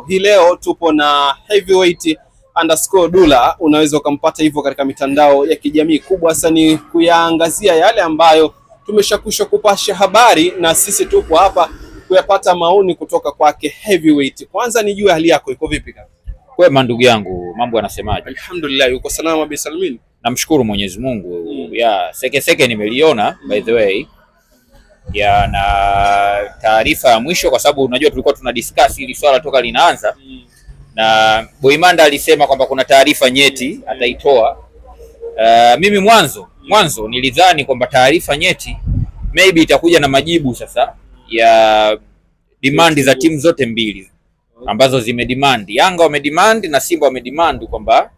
Hii leo tupo na Heavyweight_Dulla, unaweza ukampata hivyo katika mitandao ya kijamii. Kubwa sana ni kuyaangazia yale ambayo tumeshakwisha kupasha habari, na sisi tupo hapa kuyapata maoni kutoka kwake Heavyweight. Kwanza nijue hali yako iko vipi kaka? Kwema ndugu yangu, mambo yanasemaje? Alhamdulillah, uko salama bi salmin? Namshukuru Mwenyezi Mungu. Ya seke nimeliona by the way. Ya na taarifa ya mwisho, kwa sababu unajua tulikuwa tuna discuss hili swala toka linaanza. Na Boimanda alisema kwamba kuna taarifa nyeti ataitoa. Mimi mwanzo nilidhani kwamba taarifa nyeti maybe itakuja na majibu sasa ya demand za timu zote mbili ambazo zimedemand. Yanga wamedemand na Simba wamedemand kwamba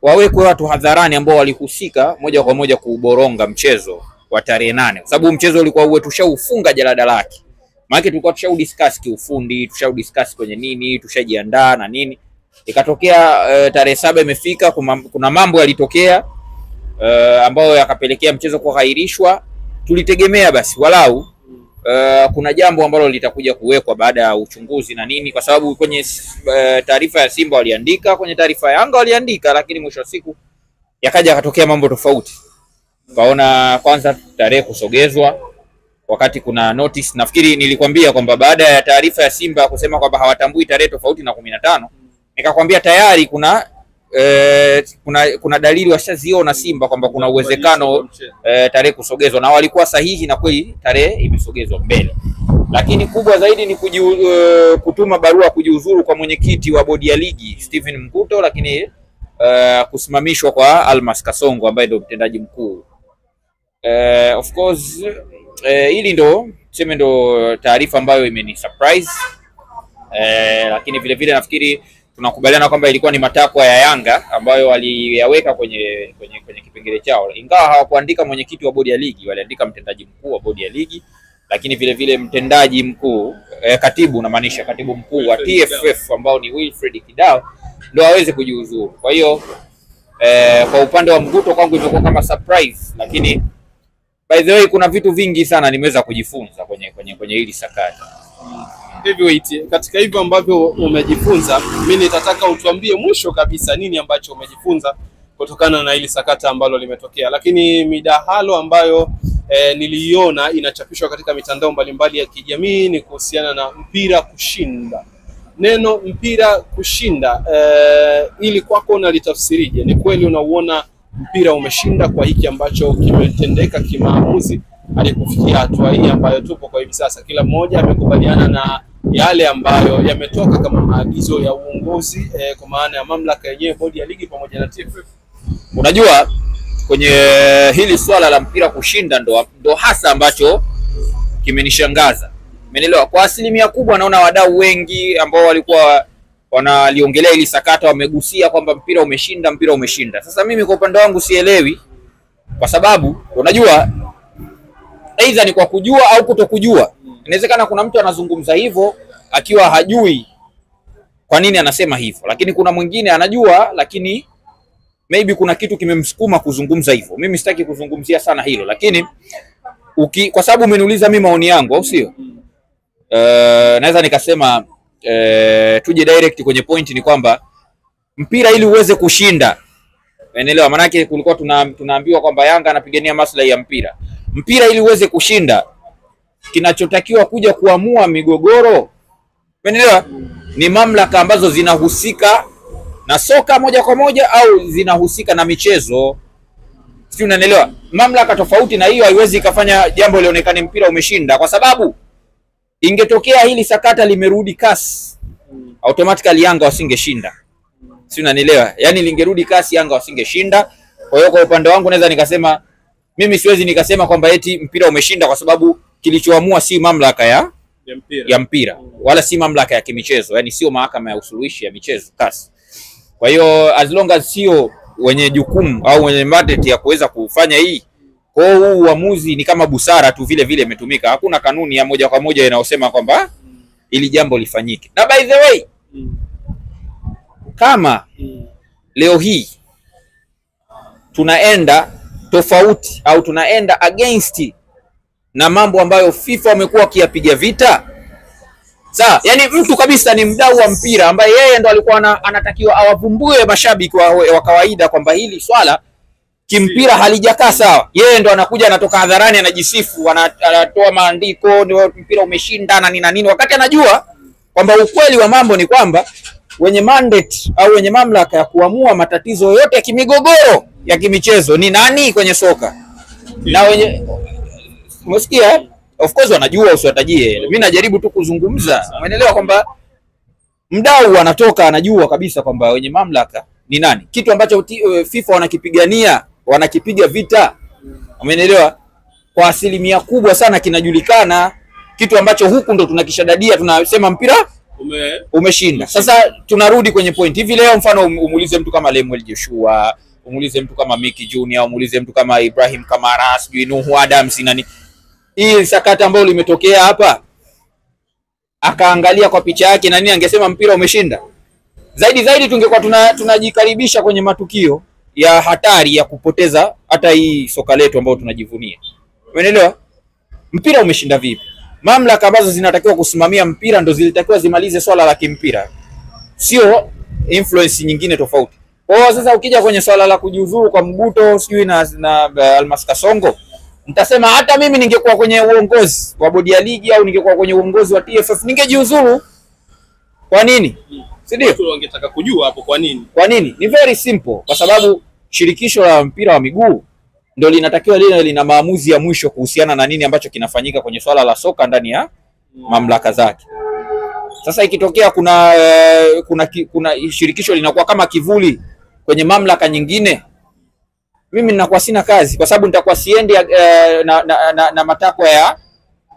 wawekwe watu hadharani ambao walihusika moja kwa moja kuuboronga mchezo wa tarehe 8, kwa sababu mchezo ulikuwa uwe tushaufunga jalada lake. Maana tulikuwa tushadiscuss kiufundi, tushadiscuss kwenye nini, tushajiandaa na nini. Ikatokea tarehe 7 imefika, kuna mambo yalitokea ambayo yakapelekea mchezo kuhairishwa. Tulitegemea basi walau kuna jambo ambalo litakuja kuwekwa baada ya uchunguzi na nini, kwa sababu kwenye taarifa ya Simba waliandika, kwenye taarifa ya Yanga waliandika, lakini mwisho wa siku yakaja yakatokea mambo tofauti. Kaona kwanza tarehe kusogezwa wakati kuna notice. Nafikiri nilikwambia kwamba baada ya taarifa ya Simba kusema kwamba hawatambui tarehe tofauti na 15, nikakwambia tayari kuna dalili washaziona Simba kwamba kuna uwezekano tarehe kusogezwa, na walikuwa sahihi na kweli tarehe imesogezwa mbele. Lakini kubwa zaidi ni kutuma barua kujiuzuru kwa mwenyekiti wa bodi ya ligi Steven Mguto, lakini kusimamishwa kwa Almas Kasongo ambaye ndio mtendaji mkuu. Of course hili ndo taarifa ambayo imeni surprise, lakini vile vile nafikiri tunakubaliana kwamba ilikuwa ni matakwa ya Yanga ambayo waliyaweka kwenye kipengele chao, ingawa hawakuandika mwenyekiti wa bodi ya ligi, waliandika mtendaji mkuu wa bodi ya ligi, lakini vile vile mtendaji mkuu katibu mkuu wa TFF ambao ni Wilfred Kidao ndio aweze kujiuzuru. Kwa hiyo kwa upande wa Mguto kwangu imekuwa kama surprise, lakini by the way kuna vitu vingi sana nimeweza kujifunza kwenye hili sakata. Heavyweight, katika hivyo ambavyo umejifunza, mimi nitataka utuambie mwisho kabisa nini ambacho umejifunza kutokana na hili sakata ambalo limetokea. Lakini midahalo ambayo niliiona inachapishwa katika mitandao mbalimbali ya kijamii ni kuhusiana na mpira kushinda. Neno mpira kushinda, ili kwako unalitafsirije? Ni kweli unauona mpira umeshinda kwa hiki ambacho kimetendeka kimaamuzi hadi kufikia hatua hii ambayo tupo kwa hivi sasa? Kila mmoja amekubaliana na yale ambayo yametoka kama maagizo ya uongozi, kwa maana ya mamlaka yenyewe, bodi ya ligi pamoja na TFF. Unajua kwenye hili swala la mpira kushinda ndo hasa ambacho kimenishangaza. Umeelewa? Kwa asilimia kubwa naona wadau wengi ambao walikuwa wanaliongelea hili sakata wamegusia kwamba mpira umeshinda. Sasa mimi kwa upande wangu sielewi, kwa sababu unajua aidha ni kwa kujua au kutokujua. Inawezekana kuna mtu anazungumza hivyo akiwa hajui kwa nini anasema hivyo, lakini kuna mwingine anajua lakini maybe kuna kitu kimemsukuma kuzungumza hivyo. Mimi sitaki kuzungumzia sana hilo, lakini kwa sababu umeniuliza mimi maoni yangu, au sio? Naweza nikasema tuje direct kwenye point, ni kwamba mpira ili uweze kushinda, unaelewa, maana yake kulikuwa tunaambiwa kwamba Yanga anapigania maslahi ya mpira. Mpira ili uweze kushinda, kinachotakiwa kuja kuamua migogoro, unaelewa, ni mamlaka ambazo zinahusika na soka moja kwa moja au zinahusika na michezo, sio? Unaelewa, mamlaka tofauti na hiyo haiwezi ikafanya jambo lionekane mpira umeshinda, kwa sababu ingetokea hili sakata limerudi kasi, automatically Yanga wasingeshinda, sio? Unanielewa, yani lingerudi kasi, Yanga wasingeshinda. Kwa hiyo kwa upande wangu naweza nikasema mimi siwezi nikasema kwamba eti mpira umeshinda, kwa sababu kilichoamua si mamlaka ya mpira wala si mamlaka ya kimichezo, yani sio mahakama ya usuluhishi ya michezo kasi. Kwa hiyo as long as sio wenye jukumu au wenye mandate ya kuweza kufanya hii, kwa hiyo uamuzi ni kama busara tu vile vile imetumika. Hakuna kanuni ya moja kwa moja inayosema kwamba ili jambo lifanyike. Na by the way, kama leo hii tunaenda tofauti au tunaenda against na mambo ambayo FIFA wamekuwa wakiyapiga vita, Sawa, yani mtu kabisa ni mdau wa mpira ambaye yeye ndo alikuwa anatakiwa awavumbue mashabiki wa kawaida kwamba hili swala kimpira halijakaa sawa. Yeye ndo anakuja anatoka hadharani anajisifu, anatoa maandiko ndio mpira umeshinda na nini na nini, wakati anajua kwamba ukweli wa mambo ni kwamba wenye mandate au wenye mamlaka ya kuamua matatizo yote ya kimigogoro ya kimichezo ni nani kwenye soka. Na wenye umesikia, of course wanajua, usiwatajie. Mimi najaribu tu kuzungumza, umeelewa kwamba mdau anatoka anajua kabisa kwamba wenye mamlaka ni nani, kitu ambacho FIFA wanakipigania, wanakipiga vita, umeelewa, kwa asilimia kubwa sana kinajulikana, kitu ambacho huku ndo tunakishadadia, tunasema mpira umeshinda. Sasa tunarudi kwenye point. Hivi leo mfano umuulize mtu kama Lemuel Joshua, umuulize mtu kama Mickey Junior, umuulize mtu kama Ibrahim Kamara, sijui Nuhu Adams nani, hii sakata ambayo limetokea hapa, akaangalia kwa picha yake na nini, angesema mpira umeshinda? Zaidi tungekuwa tunajikaribisha kwenye matukio ya hatari ya kupoteza hata hii soka letu ambayo tunajivunia. Umeelewa? Mpira umeshinda vipi? Mamlaka ambazo zinatakiwa kusimamia mpira ndo zilitakiwa zimalize swala la kimpira, sio influence nyingine tofauti. Kwa hiyo sasa ukija kwenye swala la kujiuzuru kwa Mguto sijui na Almas Kasongo, nitasema hata mimi ningekuwa kwenye uongozi wa bodi ya ligi au ningekuwa kwenye uongozi wa TFF ningejiuzuru. Kwa nini? Si ndio? Watu wangetaka kujua hapo kwa nini. Kwa nini? Ni very simple, kwa sababu shirikisho la mpira wa miguu ndio linatakiwa lina maamuzi ya mwisho kuhusiana na nini ambacho kinafanyika kwenye swala la soka ndani ya mamlaka zake. Sasa ikitokea kuna shirikisho linakuwa kama kivuli kwenye mamlaka nyingine, mimi ninakuwa sina kazi, kwa sababu nitakuwa siendi na matakwa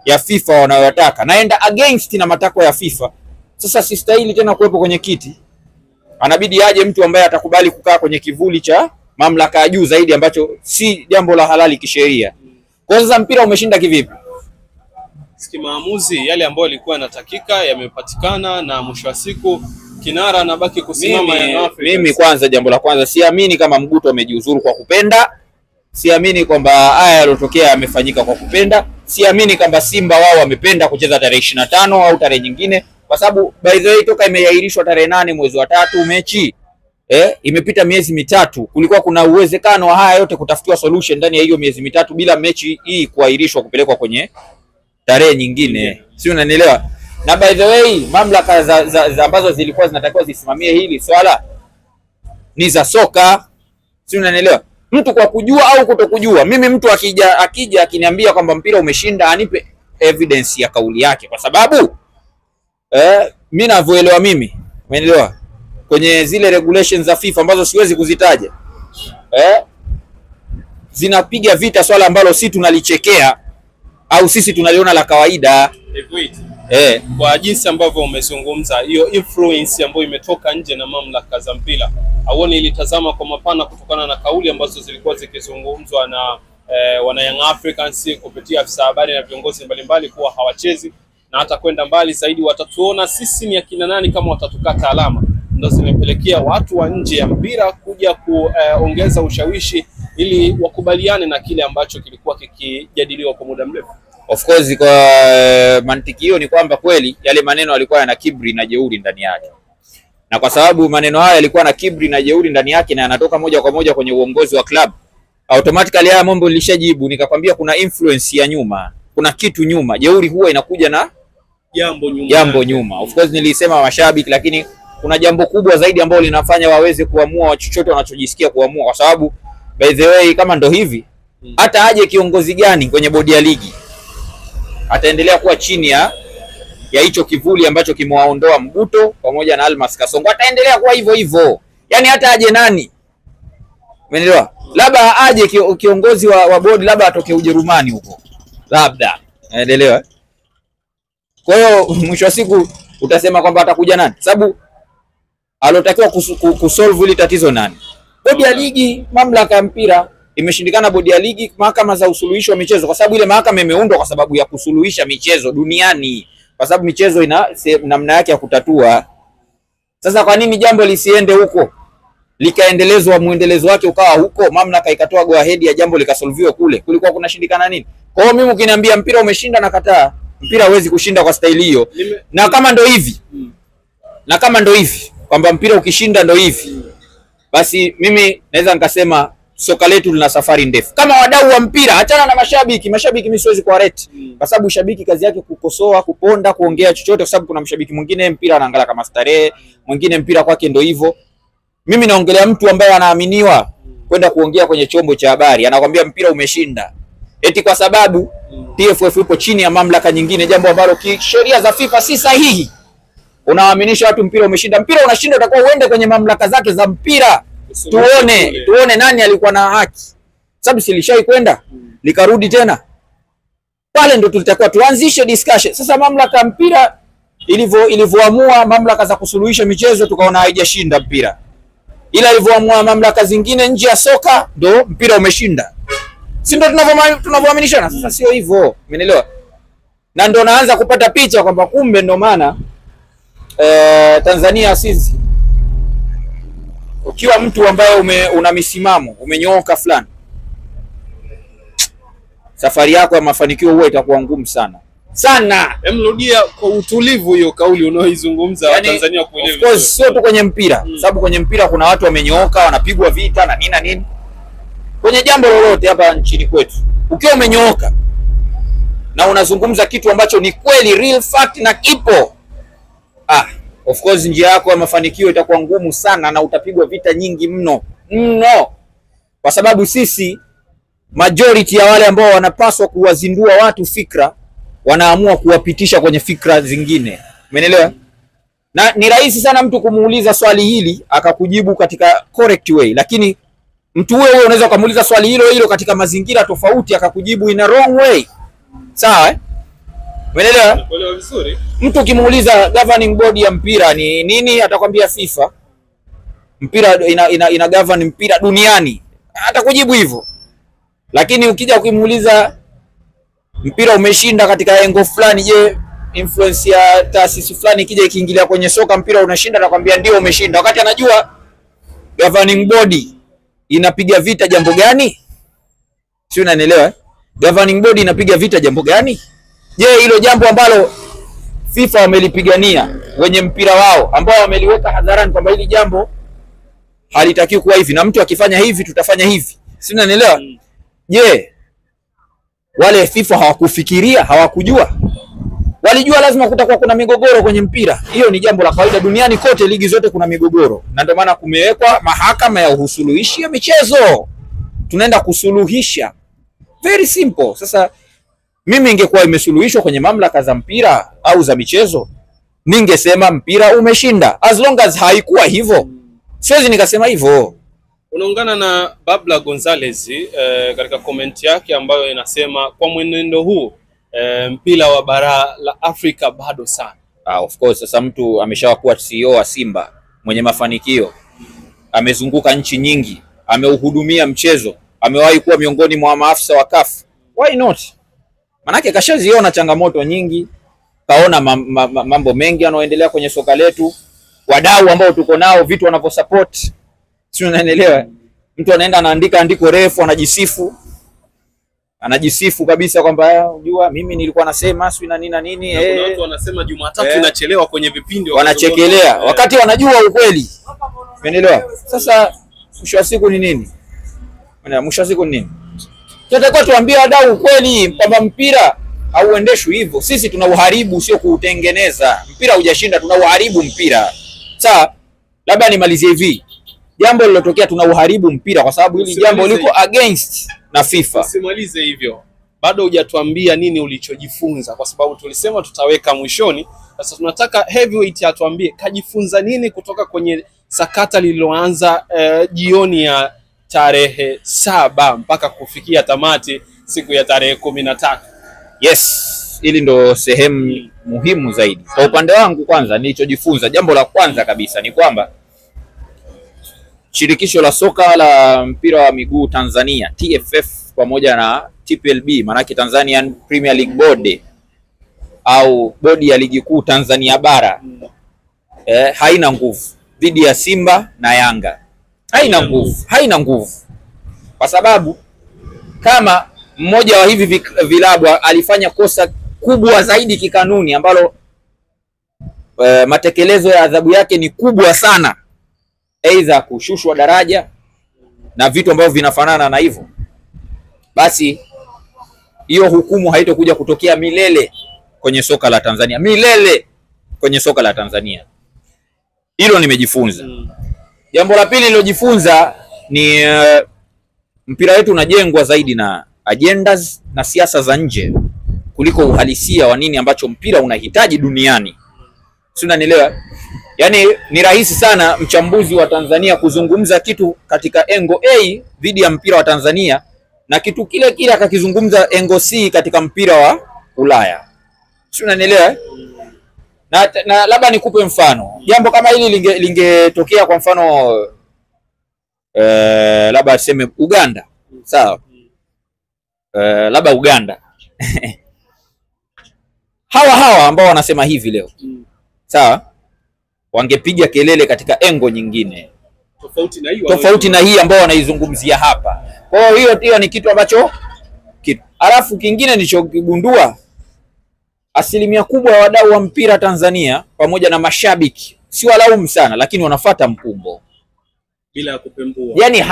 ya FIFA wanayotaka, naenda against na matakwa ya FIFA. Sasa sistahili tena kuwepo kwenye kiti, anabidi aje mtu ambaye atakubali kukaa kwenye kivuli cha mamlaka ya juu zaidi, ambacho si jambo la halali kisheria. Kwa sasa mpira umeshinda kivipi? Siki maamuzi yale ambayo yalikuwa yanatakika yamepatikana, na mwisho wa siku kinara anabaki kusimama. Mimi kwanza, jambo la kwanza, siamini kama Mguto amejiuzuru kwa kupenda. Siamini kwamba haya yalotokea yamefanyika kwa kupenda. Siamini kwamba Simba wao wamependa kucheza tarehe 25 au tarehe nyingine, kwa sababu by the way toka imeahirishwa tarehe 8 mwezi wa 3 mechi imepita miezi mitatu. Kulikuwa kuna uwezekano wa haya yote kutafutiwa solution ndani ya hiyo miezi mitatu bila mechi hii kuahirishwa kupelekwa kwenye tarehe nyingine. Si unanielewa? Na by the way mamlaka za ambazo zilikuwa zinatakiwa zisimamie hili swala ni za soka. Si unanielewa? Mtu kwa kujua au kutokujua, mimi mtu akija akiniambia kwamba mpira umeshinda, anipe evidence ya kauli yake, kwa sababu mimi navyoelewa mimi, umeelewa, kwenye zile regulations za FIFA ambazo siwezi kuzitaja, zinapiga vita swala ambalo si tunalichekea au sisi tunaliona la kawaida. Kwa jinsi ambavyo umezungumza hiyo influence ambayo imetoka nje na mamlaka za mpira, auone ilitazama kwa mapana kutokana na kauli ambazo zilikuwa zikizungumzwa na wana Young Africans kupitia afisa habari na viongozi mbalimbali kuwa hawachezi, na hata kwenda mbali zaidi watatuona sisi ni akina nani kama watatukata alama, ndio zimepelekea watu wa nje ya mpira kuja kuongeza ushawishi ili wakubaliane na kile ambacho kilikuwa kikijadiliwa kwa muda mrefu. Of course kwa mantiki hiyo ni kwamba kweli yale maneno yalikuwa yana kiburi na jeuri ndani yake, na kwa sababu maneno haya yalikuwa na kiburi na jeuri ndani yake na yanatoka moja kwa moja kwenye uongozi wa club, automatically haya mambo nilishajibu nikakwambia kuna influence ya nyuma, kuna kitu nyuma. Jeuri huwa inakuja na jambo nyuma. Of course nilisema mashabiki, lakini kuna jambo kubwa zaidi ambalo linafanya waweze kuamua chochote wanachojisikia kuamua, kwa sababu by the way kama ndo hivi hata aje kiongozi gani kwenye bodi ya ligi ataendelea kuwa chini ya hicho kivuli ambacho kimewaondoa Mguto pamoja na Almas Kasongo, ataendelea kuwa hivyo hivyo. Yani hata aje nani, umeelewa, labda aje kiongozi wa bodi, labda atoke Ujerumani huko, labda, unaelewa. Kwa hiyo mwisho wa siku utasema kwamba atakuja nani, sababu alotakiwa kusolve ile tatizo nani? Bodi ya ligi, mamlaka ya mpira. Imeshindikana bodi ya ligi, mahakama za usuluhishi wa michezo, kwa sababu ile mahakama imeundwa kwa sababu ya kusuluhisha michezo duniani, kwa sababu michezo ina namna yake ya kutatua. Sasa kwa nini jambo lisiende huko likaendelezwa, muendelezo wake ukawa huko, mamlaka ikatoa go ahead ya jambo likasolviwa kule? Kulikuwa kunashindikana nini? Kwa hiyo mimi ukiniambia mpira umeshinda na kataa, mpira huwezi kushinda kwa staili hiyo. Na kama ndo hivi kwamba mpira ukishinda ndo hivi, basi mimi naweza nikasema soka letu lina safari ndefu. Kama wadau wa mpira, achana na mashabiki mimi siwezi kuarete, kwa sababu shabiki kazi yake kukosoa, kuponda, kuongea chochote, kwa sababu kuna mshabiki mwingine mpira anaangalia kama starehe, mwingine mpira kwake ndo hivyo. Mimi naongelea mtu ambaye anaaminiwa kwenda kuongea kwenye chombo cha habari, anakuambia mpira umeshinda eti kwa sababu TFF ipo chini ya mamlaka nyingine, jambo ambalo kisheria za FIFA si sahihi. Unawaaminisha watu mpira umeshinda. Mpira unashinda, utakuwa uende kwenye mamlaka zake za mpira. Tuone nani alikuwa na haki. Sababu silishai kwenda likarudi tena. Pale ndo tulitakuwa tuanzishe discussion. Sasa mamlaka mpira ilivyoamua mamlaka za kusuluhisha michezo, tukaona haijashinda mpira. Ila ilivyoamua mamlaka zingine nje ya soka, ndo mpira umeshinda. Si ndo tunavyoaminishana? Sasa sio hivyo, umeelewa? Na ndo naanza kupata picha kwamba kumbe ndo maana Tanzania sisi, ukiwa mtu ambaye una misimamo, umenyooka fulani, safari yako ya mafanikio huwa itakuwa ngumu sana. Emrudia kwa utulivu hiyo kauli unaoizungumza, yani, Tanzania kuelewa. Of course sio tu kwenye mpira, sababu kwenye mpira kuna watu wamenyooka, wanapigwa vita na nini. Kwenye jambo lolote hapa nchini kwetu, ukiwa umenyooka na unazungumza kitu ambacho ni kweli, real fact na kipo, of course njia yako ya mafanikio itakuwa ngumu sana na utapigwa vita nyingi mno. Kwa sababu sisi majority ya wale ambao wanapaswa kuwazindua watu fikra, wanaamua kuwapitisha kwenye fikra zingine. Umeelewa? Na ni rahisi sana mtu kumuuliza swali hili akakujibu katika correct way, lakini mtu huyo unaweza kumuuliza swali hilo katika mazingira tofauti akakujibu in a wrong way. Sawa Umeelewa? Unaelewa vizuri. Mtu kimuuliza governing body ya mpira ni nini, atakwambia FIFA. Mpira ina govern mpira duniani, atakujibu hivyo. Lakini ukija ukimuuliza mpira umeshinda katika engo fulani, je, influence ya taasisi fulani ikija ikiingilia kwenye soka mpira unashinda, atakwambia ndio umeshinda, wakati anajua governing body inapiga vita jambo gani. Sio, unanielewa? Governing body inapiga vita jambo gani? Je, hilo jambo ambalo FIFA wamelipigania wenye mpira wao, ambao wameliweka hadharani kwamba hili jambo halitakiwi kuwa hivi na mtu akifanya hivi tutafanya hivi. Sio, unanielewa? Je, wale FIFA hawakufikiria, hawakujua? Walijua lazima kutakuwa kuna migogoro kwenye mpira. Hiyo ni jambo la kawaida duniani kote, ligi zote kuna migogoro. Na ndio maana kumewekwa mahakama ya usuluhishi ya michezo. Tunaenda kusuluhisha. Very simple. Sasa mimi ingekuwa imesuluhishwa kwenye mamlaka za mpira au za michezo, ningesema mpira umeshinda. As long as haikuwa hivyo, siwezi nikasema hivyo. Unaungana na Babla Gonzalez katika comment yake ambayo inasema kwa mwenendo huu mpira wa bara la Afrika bado sana. Of course, sasa mtu ameshawakuwa CEO wa Simba mwenye mafanikio, amezunguka nchi nyingi, ameuhudumia mchezo, amewahi kuwa miongoni mwa maafisa wa CAF. Why not? Manake kashaziona changamoto nyingi, kaona mambo mengi yanayoendelea kwenye soka letu, wadau ambao tuko nao, vitu wanavyosupport. Sio, unaelewa? Mtu anaenda anaandika andiko refu, anajisifu kabisa kwamba unajua mimi nilikuwa nasema sio na nini na nini. Kuna watu wanasema Jumatatu inachelewa kwenye vipindi, wanachekelea wakati wanajua ukweli. Umeelewa? Sasa mwisho wa siku ni nini? Mwisho wa siku ni nini? Tunataka tuambie wadau ukweli kwamba mpira hauendeshwi hivyo. Sisi tunauharibu, sio kuutengeneza. Mpira hujashinda, tunauharibu mpira. Sasa labda nimalizie hivi. Jambo lilotokea, tunauharibu mpira kwa sababu hili jambo liko against na FIFA. Usimalize hivyo. Bado hujatuambia nini ulichojifunza, kwa sababu tulisema tutaweka mwishoni. Sasa tunataka Heavyweight atuambie kajifunza nini kutoka kwenye sakata lililoanza jioni ya tarehe 7 mpaka kufikia tamati siku ya tarehe 13. Yes, hili ndo sehemu muhimu zaidi. Kwa upande wangu, kwanza nilichojifunza, jambo la kwanza kabisa ni kwamba shirikisho la soka la mpira wa miguu Tanzania TFF pamoja na TPLB, manake Tanzanian Premier League Board au bodi ya ligi kuu Tanzania bara, haina nguvu dhidi ya Simba na Yanga. Haina nguvu. Kwa sababu kama mmoja wa hivi vilabu alifanya kosa kubwa zaidi kikanuni ambalo matekelezo ya adhabu yake ni kubwa sana, aidha kushushwa daraja na vitu ambavyo vinafanana na hivyo, basi hiyo hukumu haitokuja kutokea milele kwenye soka la Tanzania, milele kwenye soka la Tanzania. Hilo nimejifunza. Jambo la pili nilojifunza ni mpira wetu unajengwa zaidi na agendas na siasa za nje kuliko uhalisia wa nini ambacho mpira unahitaji duniani. Si unanielewa? Yaani ni rahisi sana mchambuzi wa Tanzania kuzungumza kitu katika engo A dhidi ya mpira wa Tanzania na kitu kile kile akakizungumza engo C katika mpira wa Ulaya. Si unanielewa? Na labda nikupe mfano. Jambo kama hili lingetokea kwa mfano labda tuseme Uganda. Sawa? Labda Uganda. hawa ambao wanasema hivi leo. Sawa? Wangepiga kelele katika engo nyingine. Tofauti na hii ambao wanaizungumzia hapa. Kwa hiyo ni kitu ambacho alafu kingine nilichogundua, asilimia kubwa ya wadau wa mpira Tanzania pamoja na mashabiki si walaumu sana, lakini wanafuata mkumbo bila ya kupembua. Yani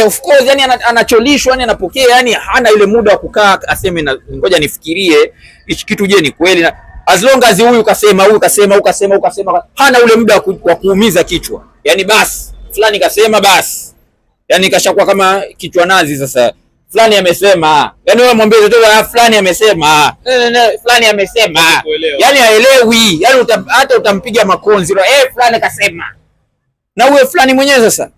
of course, yani anacholishwa, yani anapokea, yani hana ile muda wa kukaa aseme ngoja nifikirie hichi kitu, je ni kweli? Na as long as huyu kasema, hana ule muda wa kuumiza kichwa. Yani basi fulani kasema, basi yani kashakuwa kama kichwa nazi. Sasa fulani amesema, yani wewe mwambie tu fulani amesema, fulani amesema, yani haelewi, yani hata utampiga makonzi fulani kasema, na uwe fulani mwenyewe sasa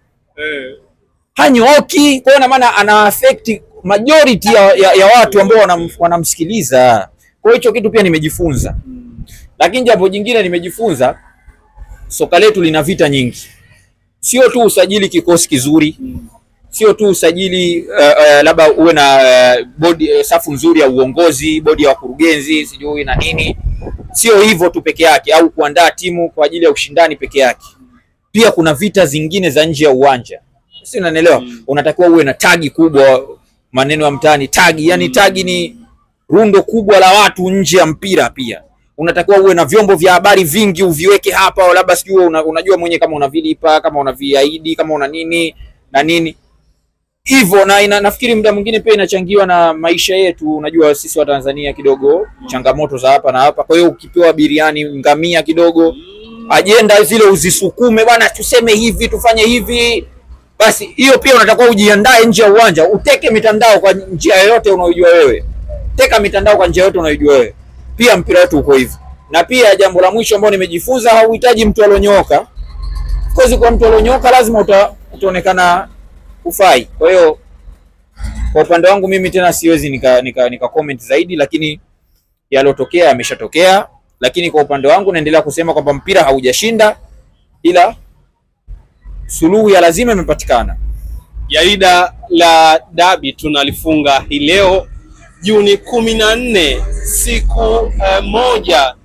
hanyooki. Kwa hiyo maana ana affect majority ya watu ambao wanamsikiliza. Kwa hiyo hicho kitu pia nimejifunza. Lakini jambo jingine nimejifunza, soka letu lina vita nyingi. Sio tu usajili kikosi kizuri, sio tu usajili labda uwe na bodi safu nzuri ya uongozi, bodi ya wakurugenzi, sijui na nini. Sio hivyo tu peke yake, au kuandaa timu kwa ajili ya ushindani peke yake. Pia kuna vita zingine za nje ya uwanja. Si unanielewa? Unatakiwa uwe na tagi kubwa, maneno ya mtaani tagi. Yani tagi ni rundo kubwa la watu nje ya mpira pia. Unatakiwa uwe na vyombo vya habari vingi uviweke hapa, au labda sijui unajua mwenye kama unavilipa, kama unaviahidi, kama una nini na nini. Hivyo na nafikiri muda mwingine pia inachangiwa na maisha yetu. Unajua sisi wa Tanzania kidogo changamoto za hapa na hapa. Kwa hiyo ukipewa biriani ngamia kidogo, ajenda zile uzisukume, bwana tuseme hivi, tufanye hivi. Basi hiyo pia unatakiwa ujiandae nje ya uwanja, uteke mitandao kwa njia yoyote unayojua wewe. Teka mitandao kwa njia yoyote unayojua wewe. Pia mpira wetu uko hivyo. Na pia jambo la mwisho ambalo nimejifunza, hauhitaji mtu alionyoka. Kwa kwa mtu alionyoka lazima utaonekana ufai. Kwa hiyo kwa upande wangu mimi tena siwezi nika comment zaidi, lakini yalotokea yameshatokea. Lakini kwa upande wangu naendelea kusema kwamba mpira haujashinda, ila suluhu ya lazima imepatikana. Jarida la Dabi tunalifunga hii leo Juni 14, siku moja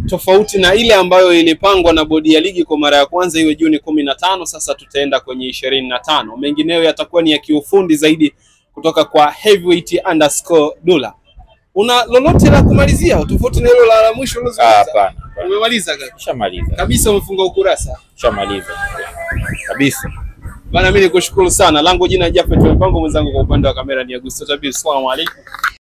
tofauti na ile ambayo ilipangwa na bodi ya ligi kwa mara ya kwanza iwe Juni 15. Sasa tutaenda kwenye 25. Mengineyo yatakuwa ni ya kiufundi zaidi kutoka kwa Heavyweight_Dulla. Una lolote la kumalizia tofauti na hilo la mwisho ulizungumza? Hapana. Umemaliza kabisa? Shamaliza. Kabisa umefunga ukurasa? Shamaliza. Kabisa. Bana mimi nikushukuru sana. Langu jina Jafet Mpango, mwenzangu kwa upande wa kamera ni Augusto Tabi. Asalamu alaykum.